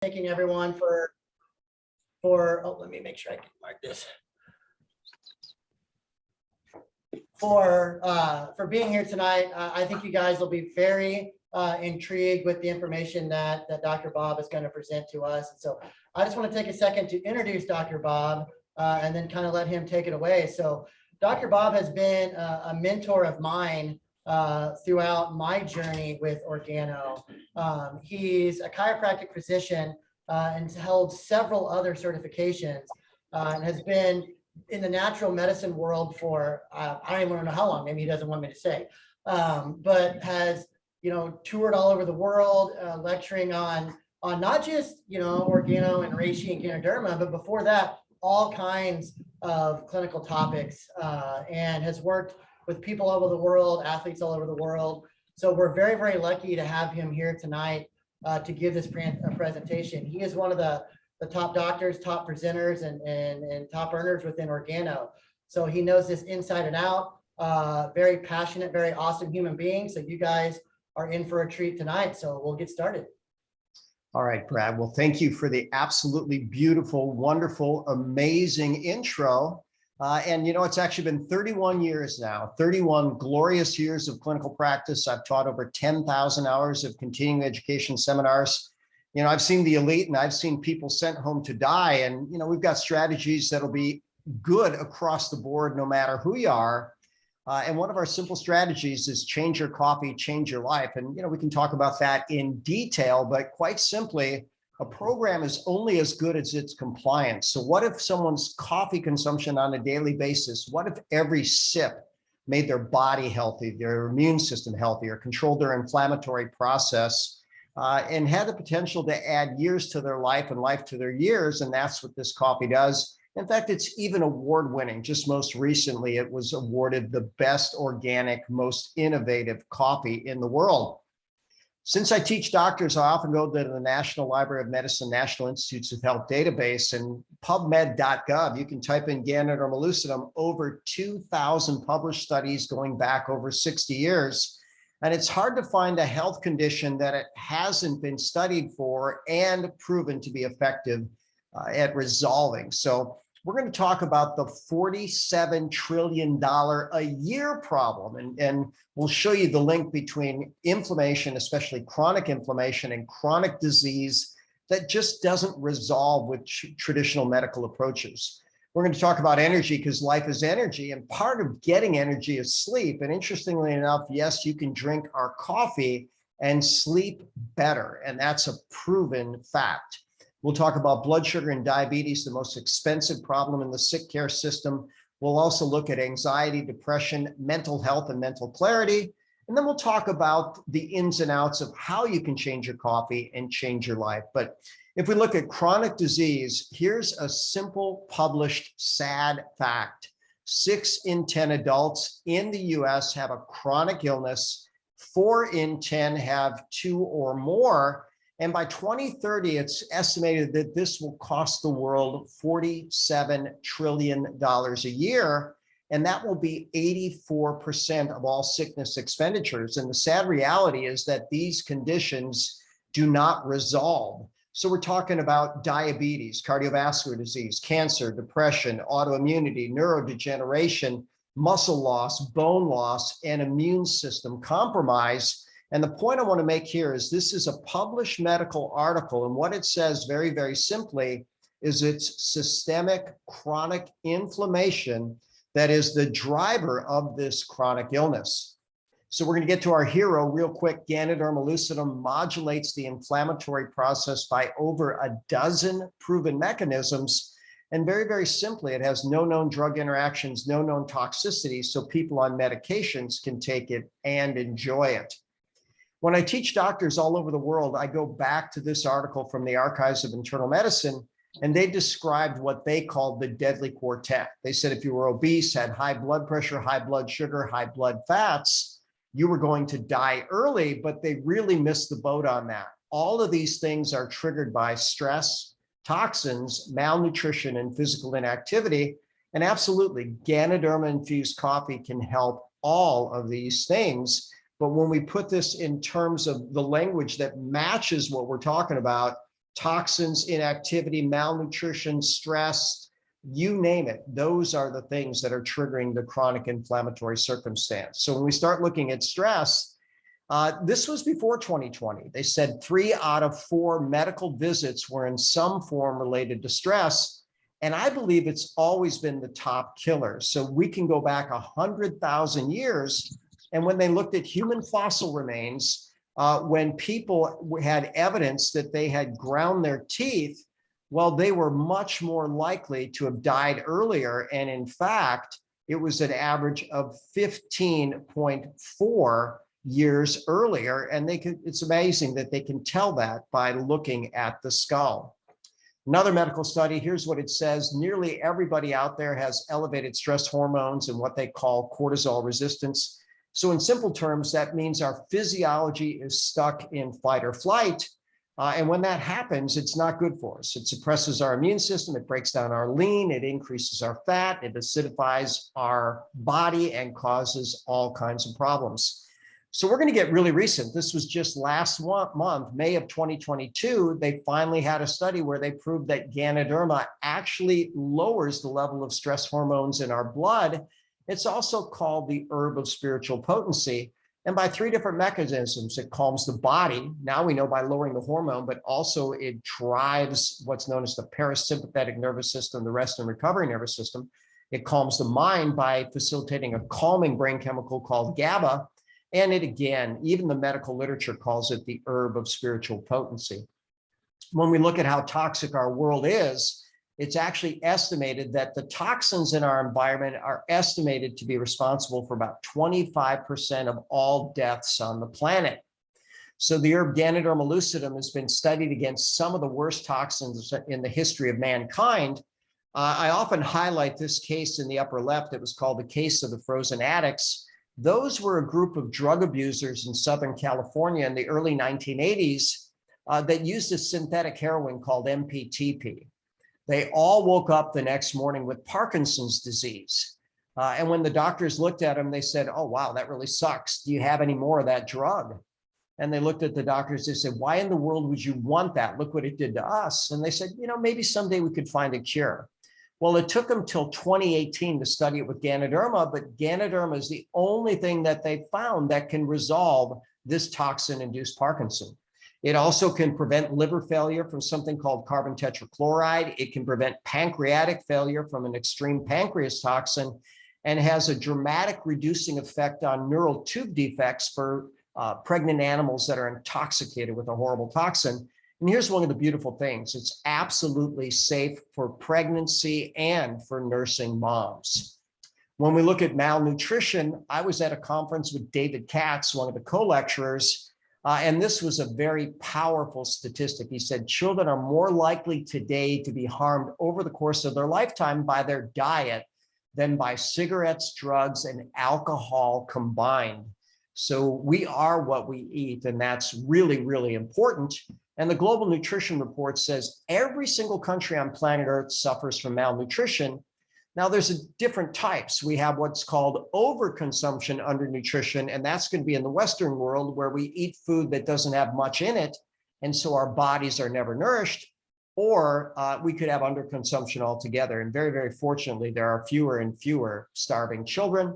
thanking everyone for oh, let me make sure I can mark this. For being here tonight. I think you guys will be very intrigued with the information that Dr. Bob is going to present to us. And so I just want to take a second to introduce Dr. Bob and then kind of let him take it away. So Dr. Bob has been a mentor of mine throughout my journey with Organo. He's a chiropractic physician and held several other certifications and has been in the natural medicine world for I don't even know how long. Maybe he doesn't want me to say, but has toured all over the world, lecturing on not just organo and reishi and ganoderma, but before that, all kinds of clinical topics, and has worked with people all over the world, athletes all over the world. So we're very, very lucky to have him here tonight to give this presentation. He is one of the top doctors, top presenters, and top earners within Organo. So he knows this inside and out. Very passionate, very awesome human being. So you guys are in for a treat tonight. So we'll get started. All right, Brad. Well, thank you for the absolutely beautiful, wonderful, amazing intro. And it's actually been 31 years now, 31 glorious years of clinical practice. I've taught over 10,000 hours of continuing education seminars. I've seen the elite and I've seen people sent home to die. And, we've got strategies that'll be good across the board, no matter who you are. And one of our simple strategies is change your coffee, change your life. And, we can talk about that in detail, but quite simply, a program is only as good as its compliance. So what if someone's coffee consumption on a daily basis, what if every sip made their body healthy, their immune system healthier, controlled their inflammatory process, and had the potential to add years to their life and life to their years? And that's what this coffee does. In fact, it's even award-winning. Just most recently, it was awarded the best organic, most innovative coffee in the world. Since I teach doctors, I often go to the National Library of Medicine, National Institutes of Health database, and PubMed.gov. You can type in Ganoderma lucidum, over 2,000 published studies going back over 60 years. And it's hard to find a health condition that it hasn't been studied for and proven to be effective at resolving. So we're going to talk about the $47 trillion a year problem. And we'll show you the link between inflammation, especially chronic inflammation, and chronic disease that just doesn't resolve with traditional medical approaches. We're going to talk about energy because life is energy, and part of getting energy is sleep. And interestingly enough, yes, you can drink our coffee and sleep better, and that's a proven fact. We'll talk about blood sugar and diabetes, the most expensive problem in the sick care system. We'll also look at anxiety, depression, mental health, and mental clarity. And then we'll talk about the ins and outs of how you can change your coffee and change your life. But if we look at chronic disease, here's a simple published sad fact. 6 in 10 adults in the US have a chronic illness. 4 in 10 have 2 or more. And by 2030, it's estimated that this will cost the world $47 trillion a year. And that will be 84% of all sickness expenditures. And the sad reality is that these conditions do not resolve. So we're talking about diabetes, cardiovascular disease, cancer, depression, autoimmunity, neurodegeneration, muscle loss, bone loss, and immune system compromise. And the point I want to make here is this is a published medical article. And what it says very, very simply is it's systemic chronic inflammation that is the driver of this chronic illness. So we're going to get to our hero real quick. Ganoderma lucidum modulates the inflammatory process by over a dozen proven mechanisms. And very, very simply, it has no known drug interactions, no known toxicities, so people on medications can take it and enjoy it. When I teach doctors all over the world, I go back to this article from the Archives of Internal Medicine, and they described what they called the deadly quartet. They said if you were obese, had high blood pressure, high blood sugar, high blood fats, you were going to die early, but they really missed the boat on that. All of these things are triggered by stress, toxins, malnutrition, and physical inactivity. And absolutely, Ganoderma-infused coffee can help all of these things. But when we put this in terms of the language that matches what we're talking about, toxins, inactivity, malnutrition, stress, you name it. Those are the things that are triggering the chronic inflammatory circumstance. So when we start looking at stress, this was before 2020. They said 3 out of 4 medical visits were in some form related to stress. And I believe it's always been the top killer. So we can go back 100,000 years. And when they looked at human fossil remains, when people had evidence that they had ground their teeth, well, they were much more likely to have died earlier. And in fact, it was an average of 15.4 years earlier. And it's amazing that they can tell that by looking at the skull. Another medical study, here's what it says. Nearly everybody out there has elevated stress hormones and what they call cortisol resistance. So in simple terms, that means our physiology is stuck in fight or flight. And when that happens, it's not good for us. It suppresses our immune system. It breaks down our lean. It increases our fat. It acidifies our body and causes all kinds of problems. So we're going to get really recent. This was just last month, May of 2022. They finally had a study where they proved that Ganoderma actually lowers the level of stress hormones in our blood. It's also called the herb of spiritual potency. And by 3 different mechanisms, it calms the body. Now we know by lowering the hormone, but also it drives what's known as the parasympathetic nervous system, the rest and recovery nervous system. It calms the mind by facilitating a calming brain chemical called GABA. And it, again, even the medical literature calls it the herb of spiritual potency. When we look at how toxic our world is, it's actually estimated that the toxins in our environment are estimated to be responsible for about 25% of all deaths on the planet. So the herb Ganoderma lucidum has been studied against some of the worst toxins in the history of mankind. I often highlight this case in the upper left. It was called the case of the frozen addicts. Those were a group of drug abusers in Southern California in the early 1980s that used a synthetic heroin called MPTP. They all woke up the next morning with Parkinson's disease. And when the doctors looked at them, they said, "Oh, wow, that really sucks. Do you have any more of that drug?" And they looked at the doctors, they said, "Why in the world would you want that? Look what it did to us." And they said, "Maybe someday we could find a cure." Well, it took them till 2018 to study it with Ganoderma, but Ganoderma is the only thing that they found that can resolve this toxin-induced Parkinson. It also can prevent liver failure from something called carbon tetrachloride. It can prevent pancreatic failure from an extreme pancreas toxin, and has a dramatic reducing effect on neural tube defects for pregnant animals that are intoxicated with a horrible toxin. And here's one of the beautiful things. It's absolutely safe for pregnancy and for nursing moms. When we look at malnutrition, I was at a conference with David Katz, one of the co-lecturers, and this was a very powerful statistic. He said children are more likely today to be harmed over the course of their lifetime by their diet than by cigarettes, drugs, and alcohol combined. So we are what we eat, and that's really, really important. And the Global Nutrition Report says every single country on planet Earth suffers from malnutrition. Now, there's different types. We have what's called overconsumption under nutrition, and that's going to be in the Western world where we eat food that doesn't have much in it, and so our bodies are never nourished. Or we could have underconsumption altogether. And very, very fortunately, there are fewer and fewer starving children.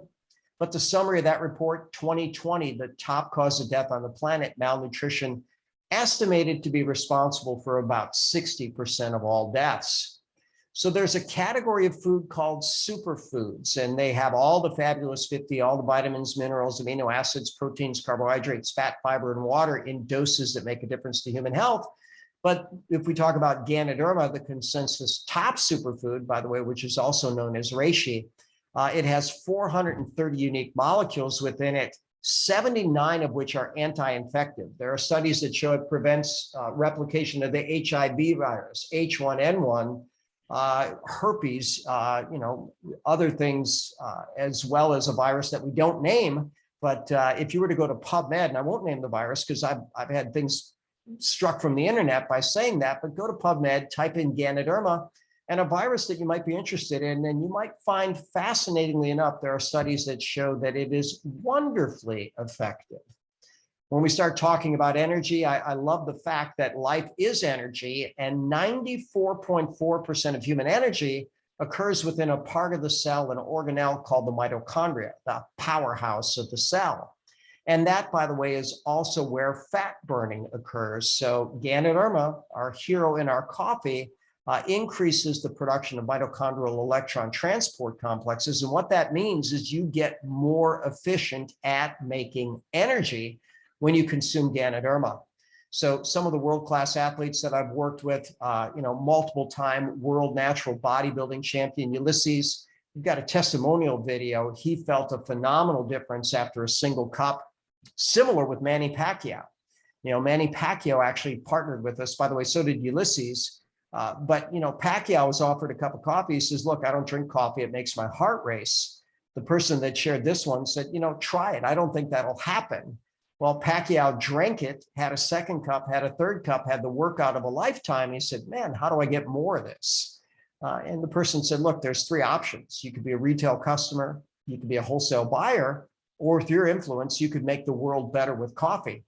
But the summary of that report, 2020, the top cause of death on the planet, malnutrition, estimated to be responsible for about 60% of all deaths. So there's a category of food called superfoods, and they have all the fabulous 50, all the vitamins, minerals, amino acids, proteins, carbohydrates, fat, fiber, and water in doses that make a difference to human health. But if we talk about Ganoderma, the consensus top superfood, by the way, which is also known as reishi, it has 430 unique molecules within it, 79 of which are anti-infective. There are studies that show it prevents replication of the HIV virus, H1N1, herpes, other things, as well as a virus that we don't name. But if you were to go to PubMed, and I won't name the virus because I've had things struck from the internet by saying that, but go to PubMed, type in Ganoderma, and a virus that you might be interested in, and you might find, fascinatingly enough, there are studies that show that it is wonderfully effective. When we start talking about energy, I love the fact that life is energy, and 94.4% of human energy occurs within a part of the cell, an organelle called the mitochondria, the powerhouse of the cell. And that, by the way, is also where fat burning occurs. So Ganoderma, our hero in our coffee, increases the production of mitochondrial electron transport complexes. And what that means is you get more efficient at making energy when you consume Ganoderma. So some of the world-class athletes that I've worked with, multiple-time world natural bodybuilding champion Ulysses, we've got a testimonial video. He felt a phenomenal difference after a single cup. Similar with Manny Pacquiao. Manny Pacquiao actually partnered with us. By the way, so did Ulysses. But Pacquiao was offered a cup of coffee. He says, look, I don't drink coffee. It makes my heart race. The person that shared this one said, try it. I don't think that'll happen. Well, Pacquiao drank it, had a second cup, had a third cup, had the workout of a lifetime. He said, man, how do I get more of this? And the person said, look, there's three options. You could be a retail customer, you could be a wholesale buyer, or with your influence, you could make the world better with coffee.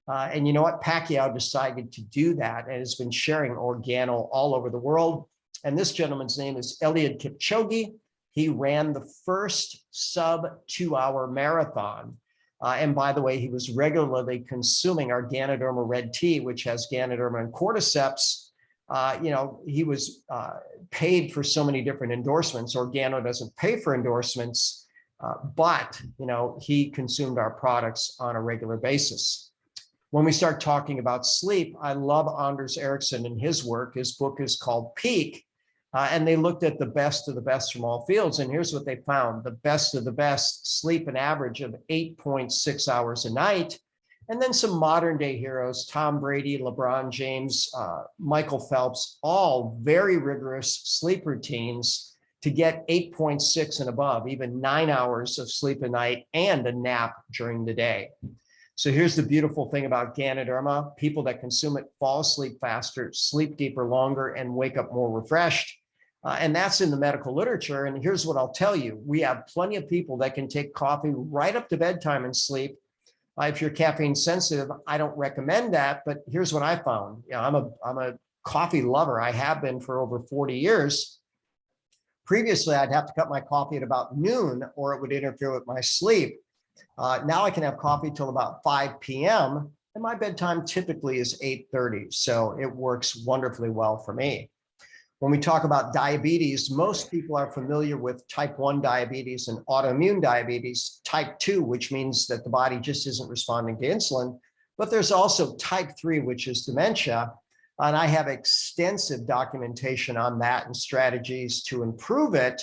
And you know what? Pacquiao decided to do that and has been sharing organo all over the world. And this gentleman's name is Eliud Kipchoge. He ran the first sub 2-hour marathon. And by the way, he was regularly consuming our Ganoderma red tea, which has Ganoderma and cordyceps. He was paid for so many different endorsements. Organo doesn't pay for endorsements, but he consumed our products on a regular basis. When we start talking about sleep, I love Anders Ericsson and his work. His book is called Peak. And they looked at the best of the best from all fields. And here's what they found. The best of the best sleep an average of 8.6 hours a night. And then some modern day heroes, Tom Brady, LeBron James, Michael Phelps, all very rigorous sleep routines to get 8.6 and above, even 9 hours of sleep a night and a nap during the day. So here's the beautiful thing about Ganoderma. People that consume it fall asleep faster, sleep deeper longer, and wake up more refreshed. And that's in the medical literature. And here's what I'll tell you. We have plenty of people that can take coffee right up to bedtime and sleep. If you're caffeine sensitive, I don't recommend that. But here's what I found. I'm a coffee lover. I have been for over 40 years. Previously, I'd have to cut my coffee at about noon or it would interfere with my sleep. Now I can have coffee till about 5 p.m. and my bedtime typically is 8:30. So it works wonderfully well for me. When we talk about diabetes, most people are familiar with type 1 diabetes and autoimmune diabetes, type 2, which means that the body just isn't responding to insulin. But there's also type 3, which is dementia. And I have extensive documentation on that and strategies to improve it.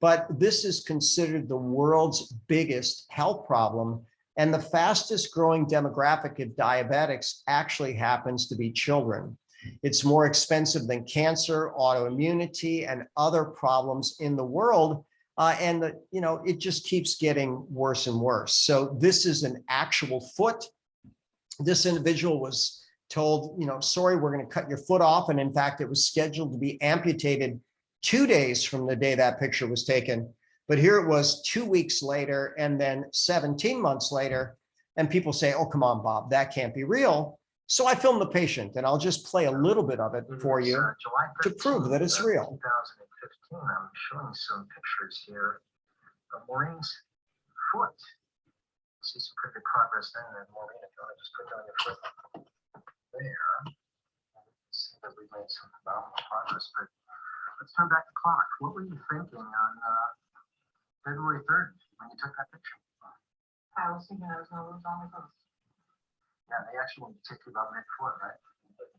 But this is considered the world's biggest health problem. And the fastest growing demographic of diabetics actually happens to be children. It's more expensive than cancer, autoimmunity, and other problems in the world. It just keeps getting worse and worse. So this is an actual foot. This individual was told, sorry, we're going to cut your foot off. And in fact, it was scheduled to be amputated 2 days from the day that picture was taken. But here it was 2 weeks later and then 17 months later. And people say, oh, come on, Bob, that can't be real. So I filmed the patient and I'll just play a little bit of it for you to prove that it's real. 2015, I'm showing some pictures here of Maureen's foot. See some pretty good progress there. And Maureen, if you want to just put down your foot there, see that we've made some phenomenal progress. But let's turn back the clock. What were you thinking on February 3rd when you took that picture? I was thinking I was going to lose all my bones. Yeah, they actually want to take you about midfoot, right?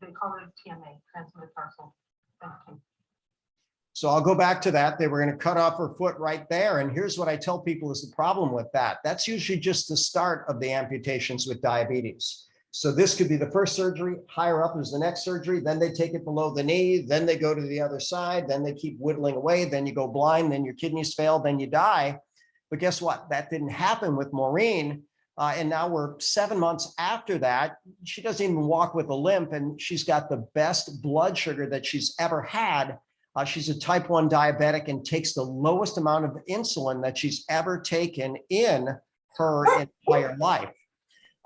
They call it TMA, transmitted tarsal tendon. So I'll go back to that. They were going to cut off her foot right there. And here's what I tell people is the problem with that. That's usually just the start of the amputations with diabetes. So this could be the first surgery, higher up is the next surgery, then they take it below the knee, then they go to the other side, then they keep whittling away, then you go blind, then your kidneys fail, then you die. But guess what? That didn't happen with Maureen. And now we're 7 months after that. She doesn't even walk with a limp, and she's got the best blood sugar that she's ever had. She's a type 1 diabetic and takes the lowest amount of insulin that she's ever taken in her entire life.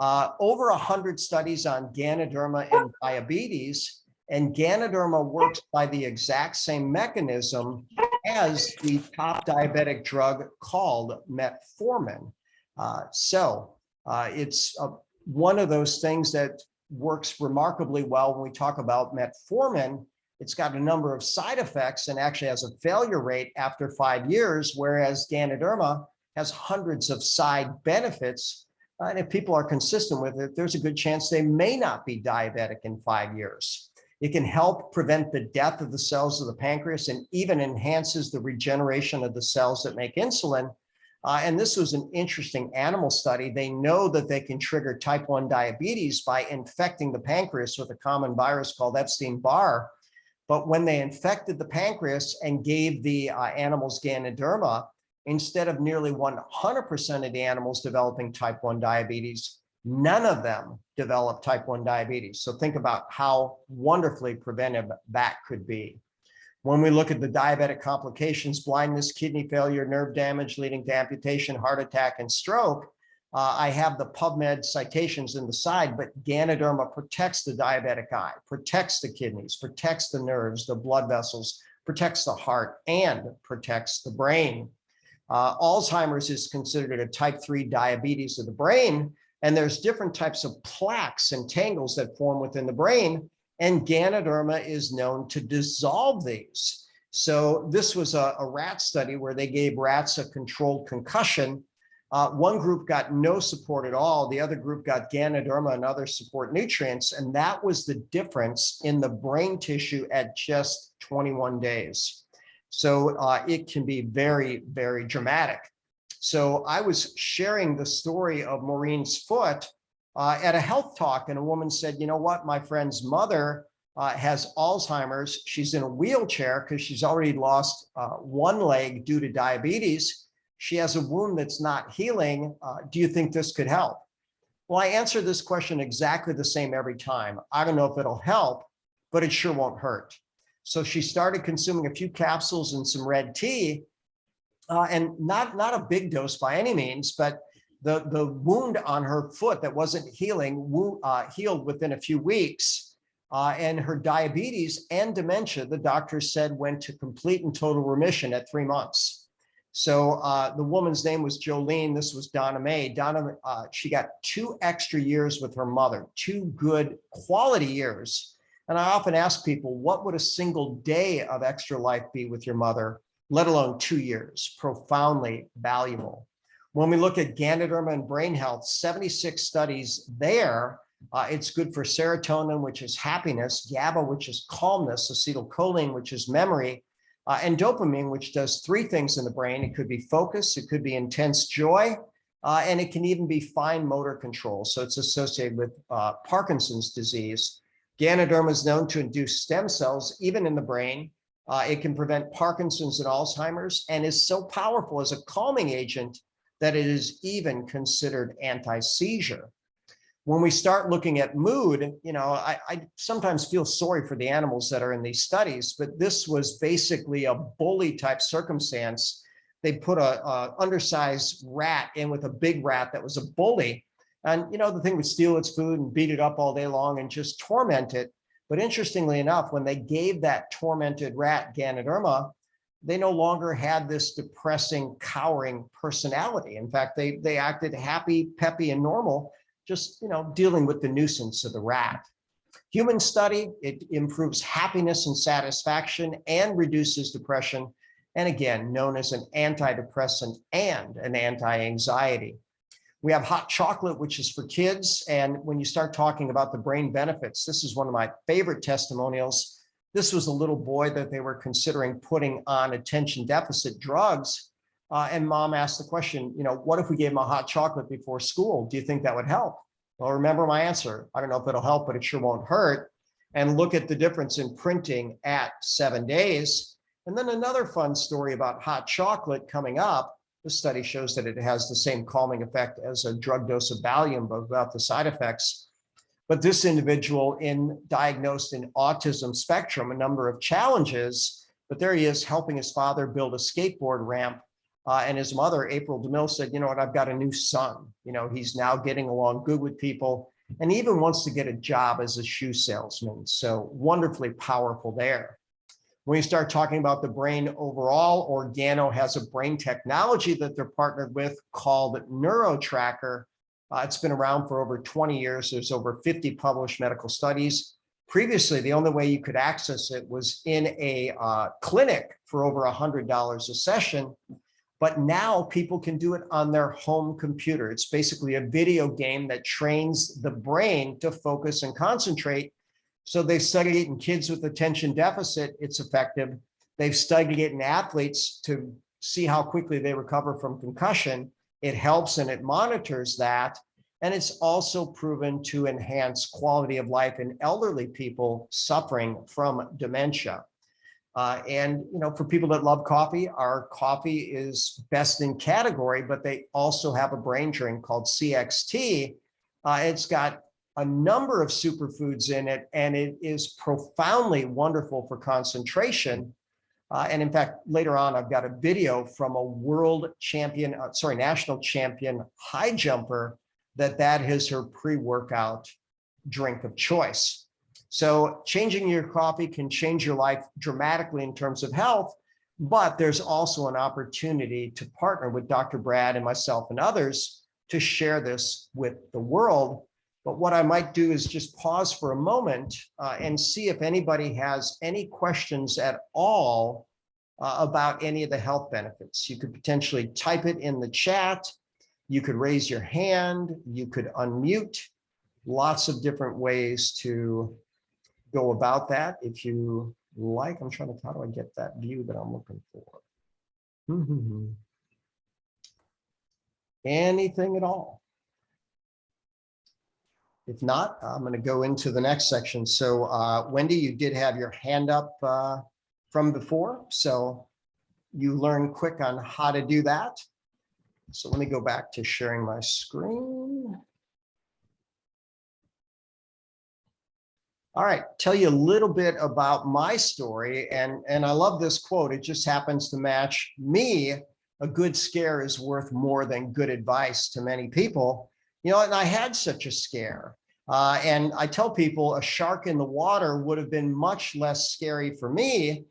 Over 100 studies on Ganoderma and diabetes, and Ganoderma works by the exact same mechanism as the top diabetic drug called metformin. It's one of those things that works remarkably well when we talk about metformin. It's got a number of side effects and actually has a failure rate after 5 years, whereas Ganoderma has hundreds of side benefits. And if people are consistent with it, there's a good chance they may not be diabetic in 5 years. It can help prevent the death of the cells of the pancreas and even enhances the regeneration of the cells that make insulin. And this was an interesting animal study. They know that they can trigger type 1 diabetes by infecting the pancreas with a common virus called Epstein-Barr. But when they infected the pancreas and gave the animals Ganoderma, instead of nearly 100% of the animals developing type 1 diabetes, none of them developed type 1 diabetes. So think about how wonderfully preventive that could be. When we look at the diabetic complications, blindness, kidney failure, nerve damage leading to amputation, heart attack, and stroke, I have the PubMed citations in the side, but Ganoderma protects the diabetic eye, protects the kidneys, protects the nerves, the blood vessels, protects the heart, and protects the brain. Alzheimer's is considered a type 3 diabetes of the brain, and there's different types of plaques and tangles that form within the brain, and Ganoderma is known to dissolve these. So this was a rat study where they gave rats a controlled concussion. One group got no support at all. The other group got Ganoderma and other support nutrients, and that was the difference in the brain tissue at just 21 days. So it can be very, very dramatic. So I was sharing the story of Maureen's foot at a health talk, and a woman said, you know what, my friend's mother has Alzheimer's. She's in a wheelchair because she's already lost one leg due to diabetes. She has a wound that's not healing. Do you think this could help? Well, I answer this question exactly the same every time. I don't know if it'll help, but it sure won't hurt. So she started consuming a few capsules and some red tea, and not a big dose by any means, but the wound on her foot that wasn't healing healed within a few weeks. And her diabetes and dementia, the doctor said, went to complete and total remission at 3 months. So the woman's name was Jolene. This was Donna Mae. She got 2 extra years with her mother, 2 good quality years. And I often ask people, what would a single day of extra life be with your mother, let alone 2 years? Profoundly valuable. When we look at Ganoderma and brain health, 76 studies there. It's good for serotonin, which is happiness, GABA, which is calmness, acetylcholine, which is memory, and dopamine, which does 3 things in the brain. It could be focus, it could be intense joy, and it can even be fine motor control. So it's associated with Parkinson's disease. Ganoderma is known to induce stem cells, even in the brain. It can prevent Parkinson's and Alzheimer's, and is so powerful as a calming agent that it is even considered anti-seizure. When we start looking at mood, you know, I sometimes feel sorry for the animals that are in these studies, but this was basically a bully type circumstance. They put a undersized rat in with a big rat that was a bully. And, you know, the thing would steal its food and beat it up all day long and just torment it. But interestingly enough, when they gave that tormented rat Ganoderma, they no longer had this depressing, cowering personality. In fact, they acted happy, peppy, and normal, just, you know, dealing with the nuisance of the rat. Human study, it improves happiness and satisfaction and reduces depression. And again, known as an antidepressant and an anti-anxiety. We have hot chocolate, which is for kids. And when you start talking about the brain benefits, this is one of my favorite testimonials. This was a little boy that they were considering putting on attention deficit drugs. And mom asked the question, you know, what if we gave him a hot chocolate before school? Do you think that would help? Well, remember my answer. I don't know if it'll help, but it sure won't hurt. And look at the difference in printing at 7 days. And then another fun story about hot chocolate coming up. The study shows that it has the same calming effect as a drug dose of Valium, but without the side effects. But this individual diagnosed in autism spectrum, a number of challenges, but there he is helping his father build a skateboard ramp And his mother, April DeMille, said, you know what, I've got a new son. You know, he's now getting along good with people and even wants to get a job as a shoe salesman. So wonderfully powerful there. When you start talking about the brain overall, Organo has a brain technology that they're partnered with called NeuroTracker. It's been around for over 20 years. There's over 50 published medical studies. Previously, the only way you could access it was in a clinic for over $100 a session. But now people can do it on their home computer. It's basically a video game that trains the brain to focus and concentrate. So they studied it in kids with attention deficit, it's effective. They've studied it in athletes to see how quickly they recover from concussion. It helps and it monitors that. And it's also proven to enhance quality of life in elderly people suffering from dementia. And you know, for people that love coffee, our coffee is best in category, but they also have a brain drink called CXT. It's got a number of superfoods in it, and it is profoundly wonderful for concentration. And in fact, later on, I've got a video from a national champion high jumper that is her pre-workout drink of choice. So changing your coffee can change your life dramatically in terms of health, but there's also an opportunity to partner with Dr. Brad and myself and others to share this with the world. But what I might do is just pause for a moment and see if anybody has any questions at all about any of the health benefits. You could potentially type it in the chat. You could raise your hand. You could unmute. Lots of different ways to go about that if you like. I'm trying to, how do I get that view that I'm looking for? Anything at all? If not, I'm going to go into the next section. So Wendy, you did have your hand up from before, so you learned quick on how to do that. So let me go back to sharing my screen. All right, tell you a little bit about my story. And I love this quote. It just happens to match me. A good scare is worth more than good advice to many people. You know, and I had such a scare. And I tell people a shark in the water would have been much less scary for me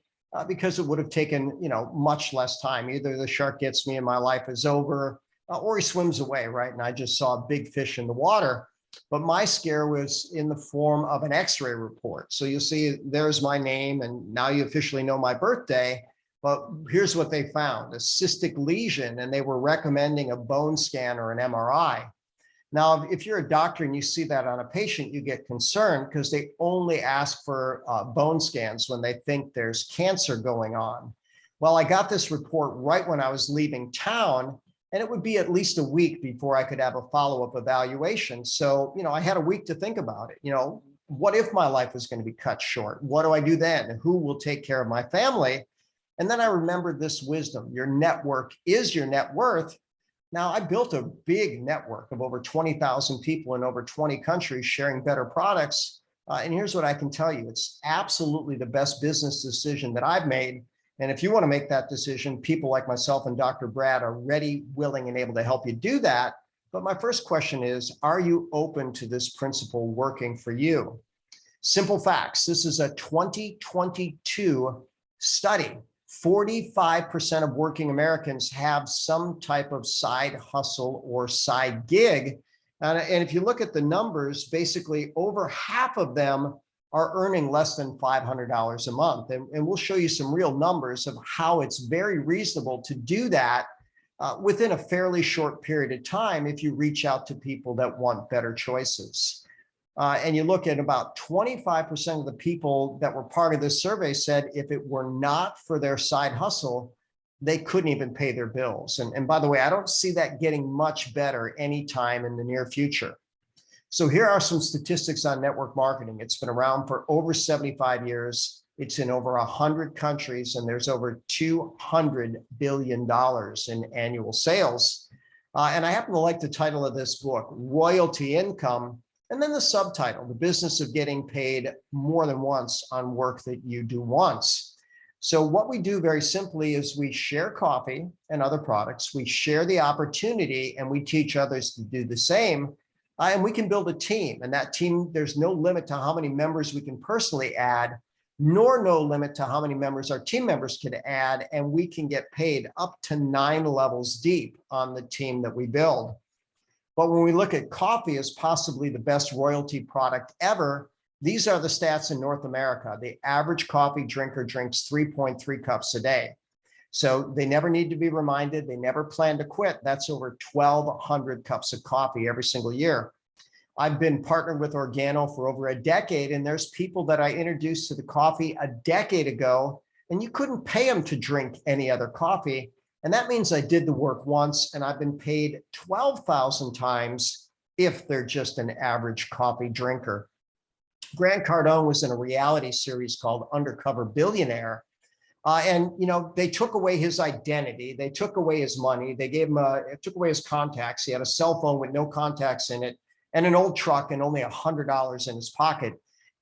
because it would have taken, you know, much less time. Either the shark gets me and my life is over, or he swims away, right? And I just saw a big fish in the water. But my scare was in the form of an X-ray report. So you'll see there's my name, and now you officially know my birthday. But here's what they found: a cystic lesion, and they were recommending a bone scan or an MRI. Now, if you're a doctor and you see that on a patient, you get concerned because they only ask for bone scans when they think there's cancer going on. Well, I got this report right when I was leaving town, and it would be at least a week before I could have a follow-up evaluation. So, you know, I had a week to think about it. You know, what if my life is going to be cut short? What do I do then? Who will take care of my family? And then I remembered this wisdom: your network is your net worth. Now, I built a big network of over 20,000 people in over 20 countries sharing better products. And here's what I can tell you: it's absolutely the best business decision that I've made. And if you want to make that decision, people like myself and Dr. Brad are ready, willing, and able to help you do that. But my first question is, are you open to this principle working for you? Simple facts. This is a 2022 study. 45% of working Americans have some type of side hustle or side gig. And if you look at the numbers, basically over half of them are earning less than $500 a month. And we'll show you some real numbers of how it's very reasonable to do that within a fairly short period of time if you reach out to people that want better choices. And you look at about 25% of the people that were part of this survey said if it were not for their side hustle, they couldn't even pay their bills. And by the way, I don't see that getting much better anytime in the near future. So here are some statistics on network marketing. It's been around for over 75 years. It's in over 100 countries, and there's over $200 billion in annual sales. And I happen to like the title of this book, Royalty Income, and then the subtitle, The Business of Getting Paid More Than Once on Work That You Do Once. So what we do very simply is we share coffee and other products. We share the opportunity and we teach others to do the same. And we can build a team, and that team, there's no limit to how many members we can personally add, nor no limit to how many members our team members can add. And we can get paid up to 9 levels deep on the team that we build. But when we look at coffee as possibly the best royalty product ever, these are the stats in North America. The average coffee drinker drinks 3.3 cups a day. So they never need to be reminded. They never plan to quit. That's over 1,200 cups of coffee every single year. I've been partnered with Organo for over a decade, and there's people that I introduced to the coffee a decade ago, and you couldn't pay them to drink any other coffee. And that means I did the work once, and I've been paid 12,000 times if they're just an average coffee drinker. Grant Cardone was in a reality series called Undercover Billionaire. And they took away his identity. They took away his money. They gave him took away his contacts. He had a cell phone with no contacts in it and an old truck and only $100 in his pocket.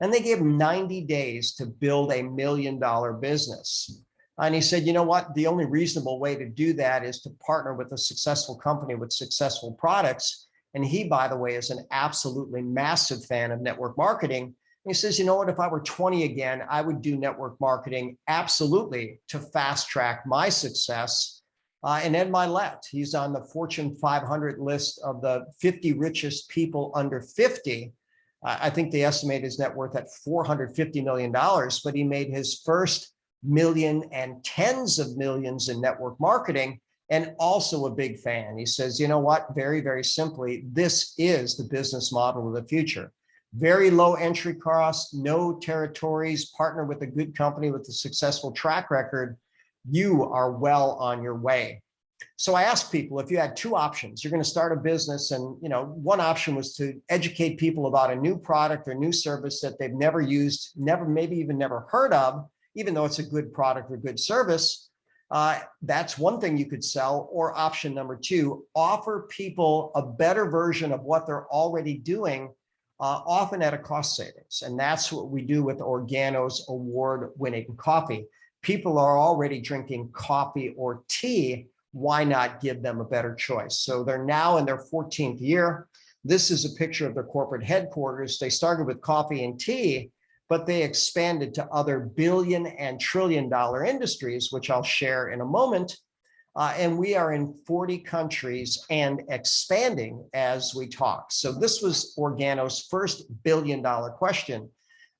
And they gave him 90 days to build $1 million business. And he said, you know what? The only reasonable way to do that is to partner with a successful company with successful products. And he, by the way, is an absolutely massive fan of network marketing. He says, you know what, if I were 20 again, I would do network marketing absolutely to fast track my success. And Ed Milet, he's on the Fortune 500 list of the 50 richest people under 50. I think they estimate his net worth at $450 million, but he made his first million and tens of millions in network marketing, and also a big fan. He says, you know what, very, very simply, this is the business model of the future. Very low entry costs, no territories, partner with a good company with a successful track record, you are well on your way. So I asked people, if you had 2 options, you're going to start a business, and one option was to educate people about a new product or new service that they've never used, maybe even never heard of, even though it's a good product or good service. That's one thing you could sell. Or option number 2, offer people a better version of what they're already doing, often at a cost savings. And that's what we do with Organo's award-winning coffee. People are already drinking coffee or tea. Why not give them a better choice? So they're now in their 14th year. This is a picture of their corporate headquarters. They started with coffee and tea, but they expanded to other billion and trillion dollar industries, which I'll share in a moment. And we are in 40 countries and expanding as we talk. So this was Organo's first billion-dollar question.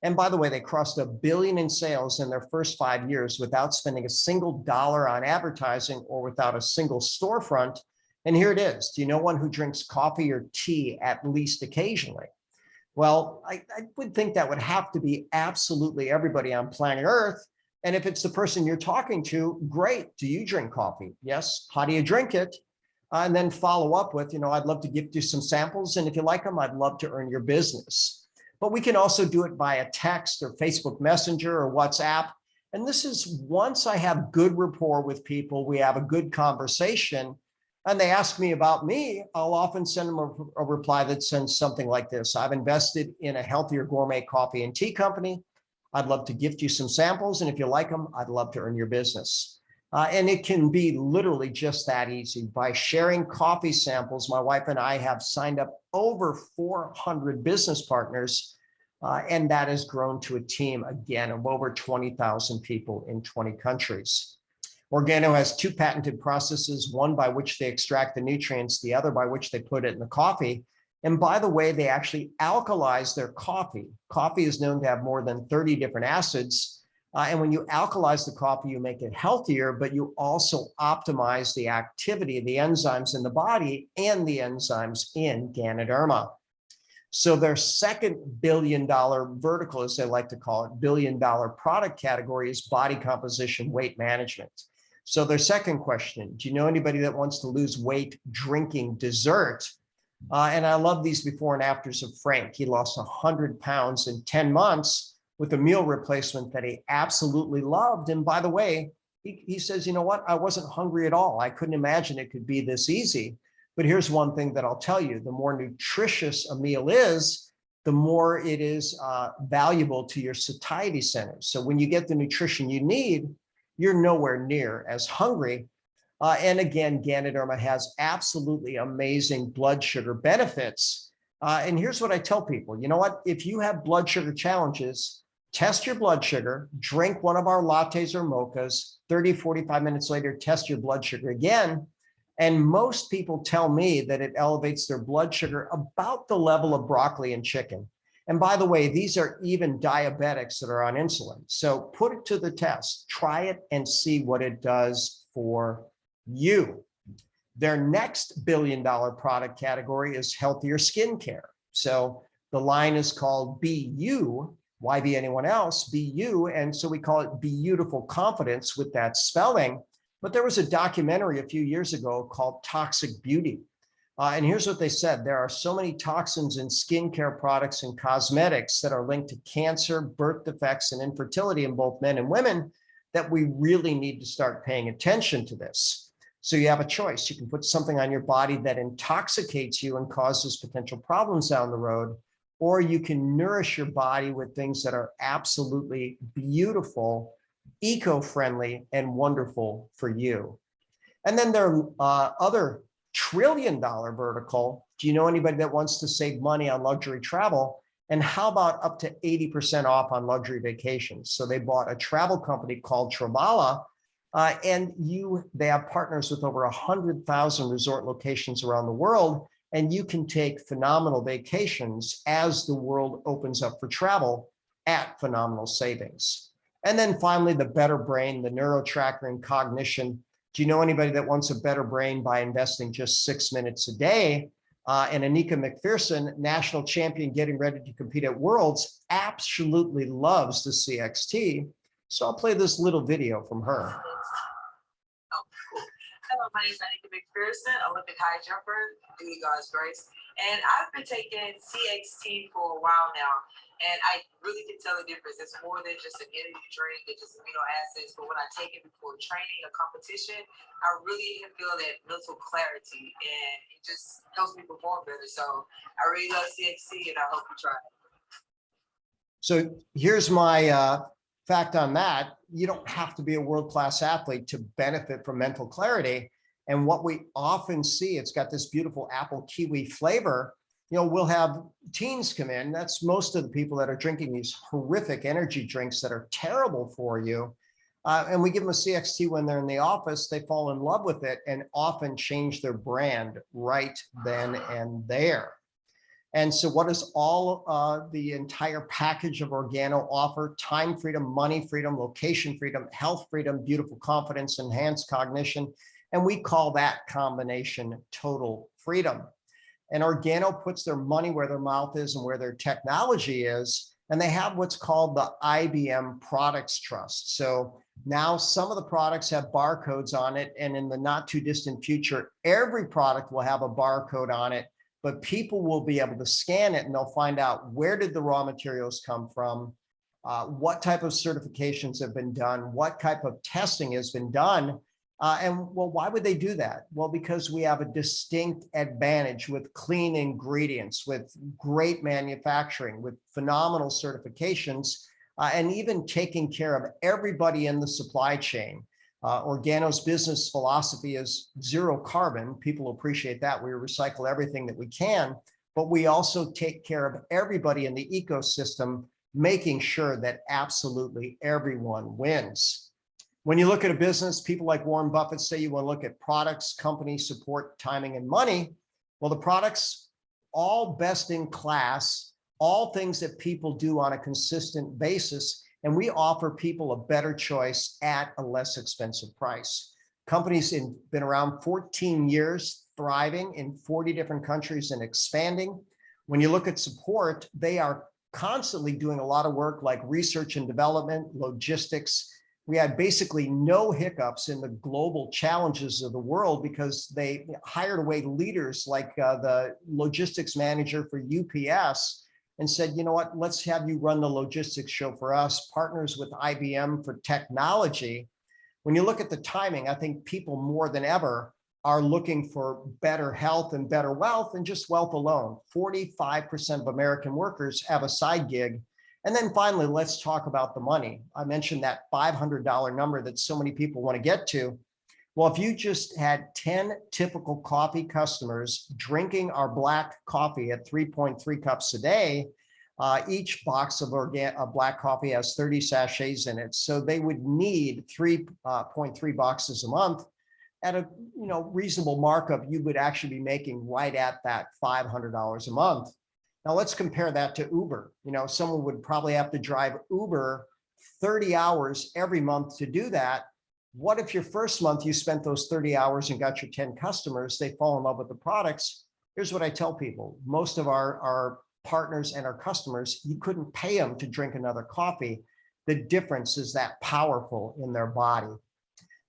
And by the way, they crossed $1 billion in sales in their first 5 years without spending a single dollar on advertising or without a single storefront. And here it is. Do you know one who drinks coffee or tea at least occasionally? Well, I would think that would have to be absolutely everybody on planet Earth. And if it's the person you're talking to, great. Do you drink coffee? Yes. How do you drink it? And then follow up with, I'd love to give you some samples. And if you like them, I'd love to earn your business. But we can also do it via text or Facebook Messenger or WhatsApp. And this is once I have good rapport with people, we have a good conversation, and they ask me about me, I'll often send them a reply that sends something like this. I've invested in a healthier gourmet coffee and tea company. I'd love to gift you some samples. And if you like them, I'd love to earn your business. And it can be literally just that easy. By sharing coffee samples, my wife and I have signed up over 400 business partners. And that has grown to a team, again, of over 20,000 people in 20 countries. Organo has 2 patented processes, one by which they extract the nutrients, the other by which they put it in the coffee. And by the way, they actually alkalize their coffee. Coffee is known to have more than 30 different acids. And when you alkalize the coffee, you make it healthier, but you also optimize the activity of the enzymes in the body and the enzymes in Ganoderma. So their second billion-dollar vertical, as they like to call it, billion-dollar product category is body composition, weight management. So their second question, do you know anybody that wants to lose weight drinking dessert? And I love these before and afters of Frank. He lost 100 pounds in 10 months with a meal replacement that he absolutely loved. And by the way, he says, you know what? I wasn't hungry at all. I couldn't imagine it could be this easy. But here's one thing that I'll tell you. The more nutritious a meal is, the more it is valuable to your satiety centers. So when you get the nutrition you need, you're nowhere near as hungry. And again, Ganoderma has absolutely amazing blood sugar benefits. And here's what I tell people, you know what, if you have blood sugar challenges, test your blood sugar, drink one of our lattes or mochas, 30, 45 minutes later, test your blood sugar again. And most people tell me that it elevates their blood sugar about the level of broccoli and chicken. And by the way, these are even diabetics that are on insulin. So put it to the test, try it and see what it does for you. Their next billion-dollar product category is healthier skincare. So the line is called Be You. Why be anyone else? Be you. And so we call it Beautiful Confidence with that spelling. But there was a documentary a few years ago called Toxic Beauty. And here's what they said. There are so many toxins in skincare products and cosmetics that are linked to cancer, birth defects, and infertility in both men and women that we really need to start paying attention to this. So you have a choice. You can put something on your body that intoxicates you and causes potential problems down the road, or you can nourish your body with things that are absolutely beautiful, eco-friendly, and wonderful for you. And then there are other trillion-dollar vertical. Do you know anybody that wants to save money on luxury travel? And how about up to 80% off on luxury vacations? So they bought a travel company called Travala, and they have partners with over 100,000 resort locations around the world, and you can take phenomenal vacations as the world opens up for travel at phenomenal savings. And then finally, the better brain, the neuro tracker and cognition. Do you know anybody that wants a better brain by investing just 6 minutes a day? And Anika McPherson, national champion getting ready to compete at Worlds, absolutely loves the CXT. So I'll play this little video from her. Oh, cool. Hello, my name is Anika McPherson, Olympic high jumper, due to God's grace. And I've been taking CXT for a while now, and I really can tell the difference. It's more than just an energy drink, it's just amino acids. But when I take it before training or competition, I really feel that mental clarity, and it just helps me perform better. So I really love CXT, and I hope you try it. So here's my fact on that. You don't have to be a world-class athlete to benefit from mental clarity. And what we often see, it's got this beautiful apple kiwi flavor. You know, we'll have teens come in. That's most of the people that are drinking these horrific energy drinks that are terrible for you. And we give them a CXT when they're in the office, they fall in love with it and often change their brand right then and there. And so what does all the entire package of Organo offer? Time freedom, money freedom, location freedom, health freedom, beautiful confidence, enhanced cognition. And we call that combination total freedom. And Organo puts their money where their mouth is and where their technology is. And they have what's called the IBM Products Trust. So now some of the products have barcodes on it. And in the not too distant future, every product will have a barcode on it. But people will be able to scan it and they'll find out where did the raw materials come from, what type of certifications have been done, what type of testing has been done. And well, why would they do that? Well, because we have a distinct advantage with clean ingredients, with great manufacturing, with phenomenal certifications, and even taking care of everybody in the supply chain. Organo's business philosophy is zero carbon. People appreciate that. We recycle everything that we can, but we also take care of everybody in the ecosystem, making sure that absolutely everyone wins. When you look at a business, people like Warren Buffett say you want to look at products, company, support, timing, and money. Well, the products, all best in class, all things that people do on a consistent basis. And we offer people a better choice at a less expensive price. Companies have been around 14 years, thriving in 40 different countries and expanding. When you look at support, they are constantly doing a lot of work like research and development, logistics. We had basically no hiccups in the global challenges of the world because they hired away leaders like the logistics manager for UPS and said, you know what, let's have you run the logistics show for us, partners with IBM for technology. When you look at the timing, I think people more than ever are looking for better health and better wealth, and just wealth alone. 45% of American workers have a side gig. And then finally, let's talk about the money. I mentioned that $500 number that so many people want to get to. Well, if you just had 10 typical coffee customers drinking our black coffee at 3.3 cups a day, each box of black coffee has 30 sachets in it. So they would need 3.3 boxes a month. At a reasonable markup, you would actually be making right at that $500 a month. Now let's compare that to Uber. Someone would probably have to drive Uber 30 hours every month to do that. What if your first month you spent those 30 hours and got your 10 customers, they fall in love with the products? Here's what I tell people. Most of our partners and our customers, you couldn't pay them to drink another coffee. The difference is that powerful in their body.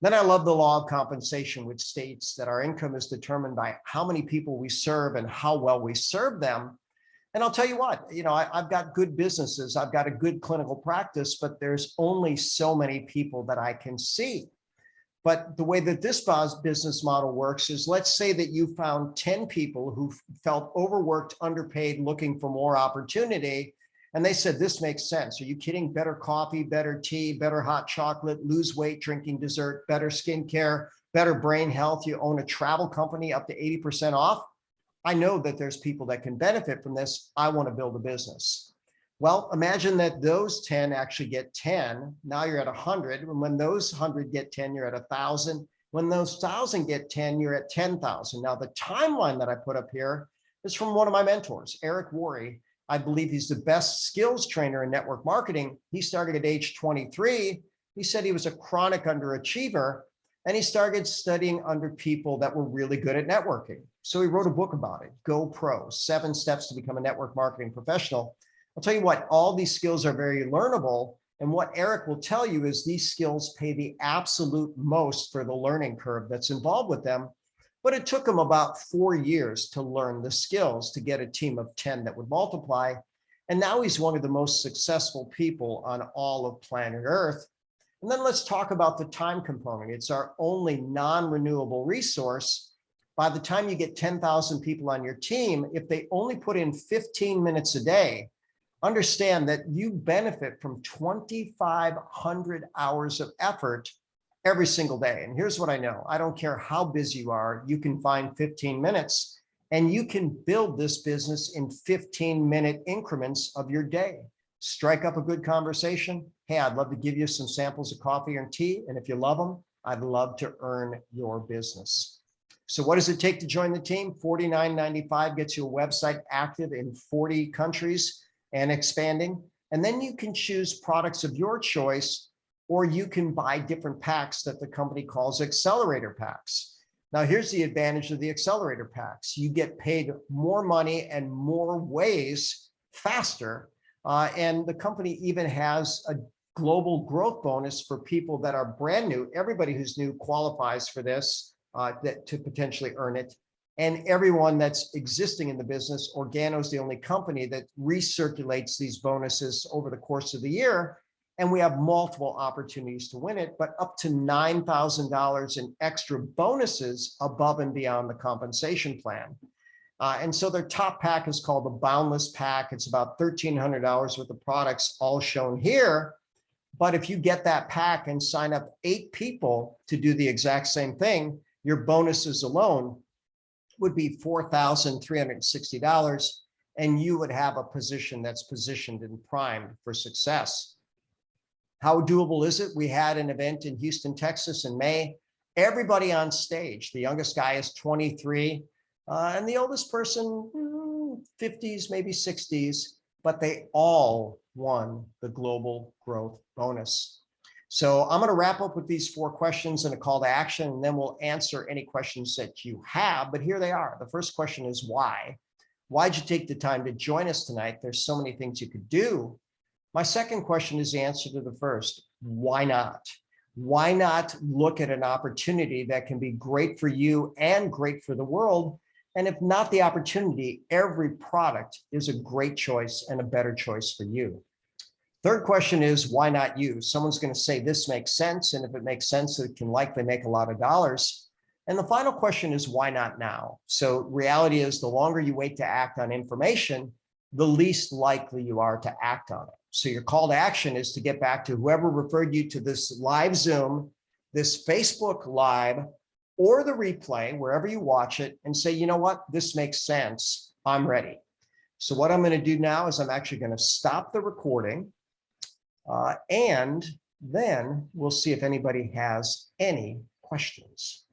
Then I love the law of compensation, which states that our income is determined by how many people we serve and how well we serve them. And I'll tell you what, I've got good businesses, I've got a good clinical practice, but there's only so many people that I can see. But the way that this business model works is, let's say that you found 10 people who felt overworked, underpaid, looking for more opportunity. And they said, this makes sense. Are you kidding? Better coffee, better tea, better hot chocolate, lose weight, drinking dessert, better skincare, better brain health. You own a travel company up to 80% off. I know that there's people that can benefit from this. I want to build a business. Well, imagine that those 10 actually get 10. Now you're at 100. And when those 100 get 10, you're at 1,000. When those 1,000 get 10, you're at 10,000. Now the timeline that I put up here is from one of my mentors, Eric Worre. I believe he's the best skills trainer in network marketing. He started at age 23. He said he was a chronic underachiever, and he started studying under people that were really good at networking. So he wrote a book about it, Go Pro, 7 Steps to Become a Network Marketing Professional. I'll tell you what, all these skills are very learnable. And what Eric will tell you is these skills pay the absolute most for the learning curve that's involved with them. But it took him about 4 years to learn the skills to get a team of 10 that would multiply. And now he's one of the most successful people on all of planet Earth. And then let's talk about the time component. It's our only non-renewable resource. By the time you get 10,000 people on your team, if they only put in 15 minutes a day, understand that you benefit from 2,500 hours of effort every single day. And here's what I know. I don't care how busy you are, you can find 15 minutes and you can build this business in 15-minute increments of your day. Strike up a good conversation. Hey, I'd love to give you some samples of coffee and tea. And if you love them, I'd love to earn your business. So what does it take to join the team? $49.95 gets you a website active in 40 countries and expanding. And then you can choose products of your choice, or you can buy different packs that the company calls accelerator packs. Now, here's the advantage of the accelerator packs. You get paid more money and more ways faster. And the company even has a global growth bonus for people that are brand new. Everybody who's new qualifies for this to potentially earn it. And everyone that's existing in the business, Organo is the only company that recirculates these bonuses over the course of the year. And we have multiple opportunities to win it, but up to $9,000 in extra bonuses above and beyond the compensation plan. And so their top pack is called the Boundless Pack. It's about $1,300 worth of products, all shown here. But if you get that pack and sign up 8 people to do the exact same thing, your bonuses alone would be $4,360, and you would have a position that's positioned and primed for success. How doable is it? We had an event in Houston, Texas in May. Everybody on stage, the youngest guy is 23, and the oldest person, 50s, maybe 60s, but they all won the global growth bonus. So I'm going to wrap up with these 4 questions and a call to action, and then we'll answer any questions that you have. But here they are. The first question is why? Why'd you take the time to join us tonight? There's so many things you could do. My second question is the answer to the first. Why not? Why not look at an opportunity that can be great for you and great for the world? And if not the opportunity, every product is a great choice and a better choice for you. Third question is, why not you? Someone's going to say this makes sense. And if it makes sense, it can likely make a lot of dollars. And the final question is, why not now? So reality is the longer you wait to act on information, the least likely you are to act on it. So your call to action is to get back to whoever referred you to this live Zoom, this Facebook Live, or the replay, wherever you watch it, and say, you know what, this makes sense. I'm ready. So what I'm going to do now is I'm actually going to stop the recording, and then we'll see if anybody has any questions.